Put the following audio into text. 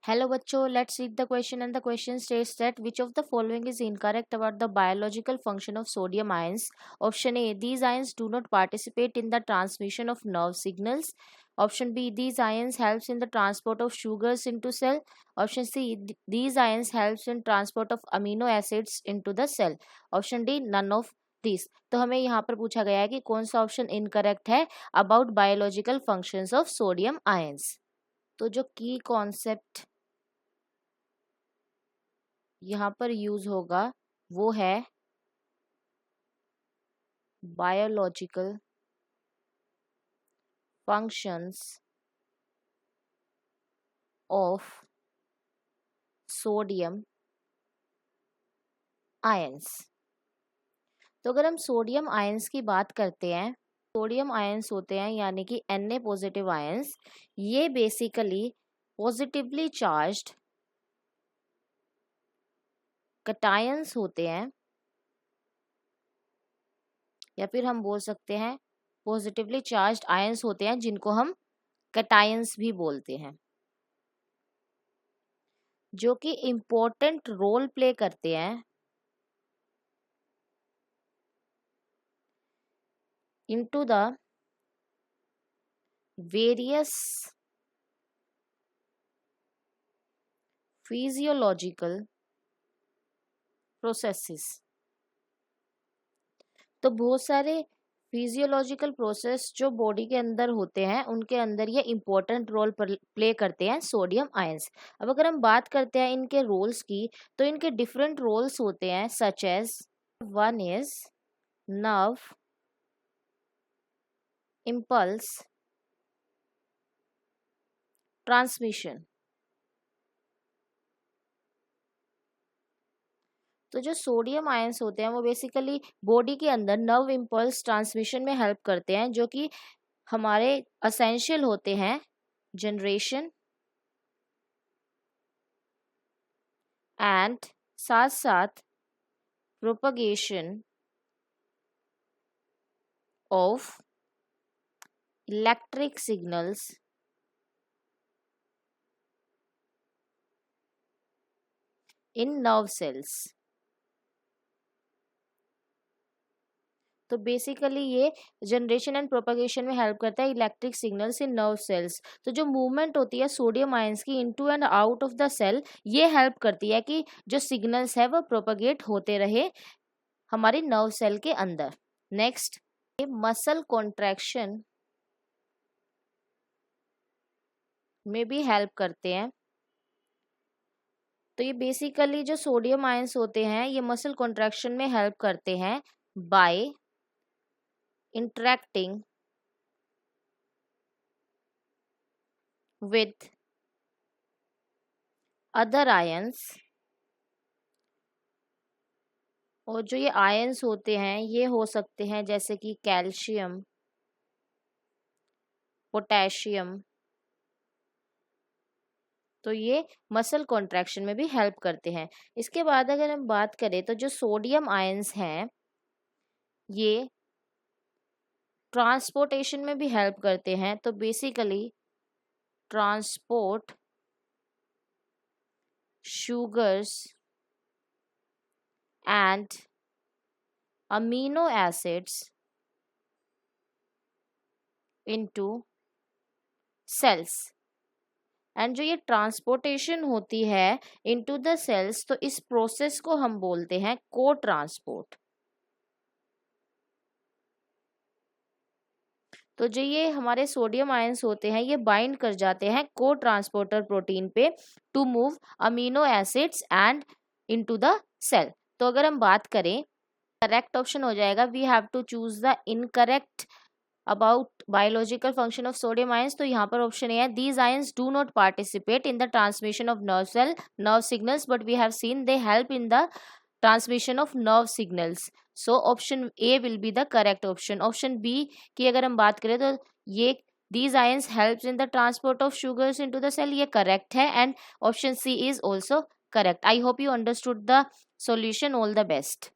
Hello बच्चों, let's read the question and the question states that which of the following is incorrect about the biological function of sodium ions. Option A, these ions do not participate in the transmission of nerve signals. Option B, these ions helps in the transport of sugars into cell. Option C, these ions helps in transport of amino acids into the cell. Option D, none of these. तो हमें यहाँ पर पूछा गया है कि कौन सा ऑप्शन इनकरेक्ट है about biological functions of sodium ions. तो जो की कॉन्सेप्ट यहाँ पर यूज होगा वो है biological functions of sodium ions. तो अगर हम सोडियम आयंस की बात करते हैं, सोडियम आयंस होते हैं यानी कि Na पॉजिटिव आयंस. ये बेसिकली पॉजिटिवली चार्ज्ड कटायंस होते हैं, या फिर हम बोल सकते हैं पॉजिटिवली चार्ज्ड आयंस होते हैं जिनको हम कटायंस भी बोलते हैं, जो कि इम्पोर्टेंट रोल प्ले करते हैं into the various physiological processes. तो बहुत सारे फिजियोलॉजिकल प्रोसेस जो बॉडी के अंदर होते हैं उनके अंदर ये इम्पोर्टेंट रोल प्ले करते हैं सोडियम आयंस. अब अगर हम बात करते हैं इनके रोल्स की, तो इनके डिफरेंट रोल्स होते हैं such as one is nerve impulse transmission. तो जो सोडियम आयंस होते हैं वो बेसिकली बॉडी के अंदर नर्व इम्पल्स ट्रांसमिशन में हेल्प करते हैं, जो कि हमारे असेंशियल होते हैं जनरेशन एंड साथ साथ propagation of electric signals in nerve cells. तो बेसिकली ये जनरेशन एंड प्रोपगेशन में हेल्प करता है electric signals in nerve cells. तो जो मूवमेंट होती है सोडियम आयंस की into and out of the cell, ये हेल्प करती है कि जो सिग्नल्स है वो प्रोपगेट होते रहे हमारी नर्व सेल के अंदर. नेक्स्ट, ये मसल कॉन्ट्रैक्शन में भी हेल्प करते हैं. तो ये बेसिकली जो सोडियम आयंस होते हैं ये मसल कॉन्ट्रैक्शन में हेल्प करते हैं by interacting with other ions. और जो ये आयंस होते हैं ये हो सकते हैं जैसे कि कैल्शियम, पोटेशियम. तो ये मसल कॉन्ट्रैक्शन में भी हेल्प करते हैं. इसके बाद अगर हम बात करें तो जो सोडियम आयंस हैं ये ट्रांसपोर्टेशन में भी हेल्प करते हैं. तो basically transport sugars and amino acids into cells. And जो ये ट्रांसपोर्टेशन होती है इनटू द सेल्स, तो इस प्रोसेस को हम बोलते हैं को ट्रांसपोर्ट. तो जो ये हमारे सोडियम आयंस होते हैं ये बाइंड कर जाते हैं को ट्रांसपोर्टर प्रोटीन पे to move amino acids and into the cell. तो अगर हम बात करें, करेक्ट ऑप्शन हो जाएगा we have to choose the incorrect about biological function of sodium ions. तो यहाँ पर ऑप्शन ए है these ions do not participate in the transmission of nerve cell nerve signals, but we have seen they help in the transmission of nerve signals. So option A will be the correct option. Option B की अगर हम बात करें तो ये these ions helps in the transport of sugars into the cell, ये correct है. And option C is also correct. I hope you understood the solution. All the best.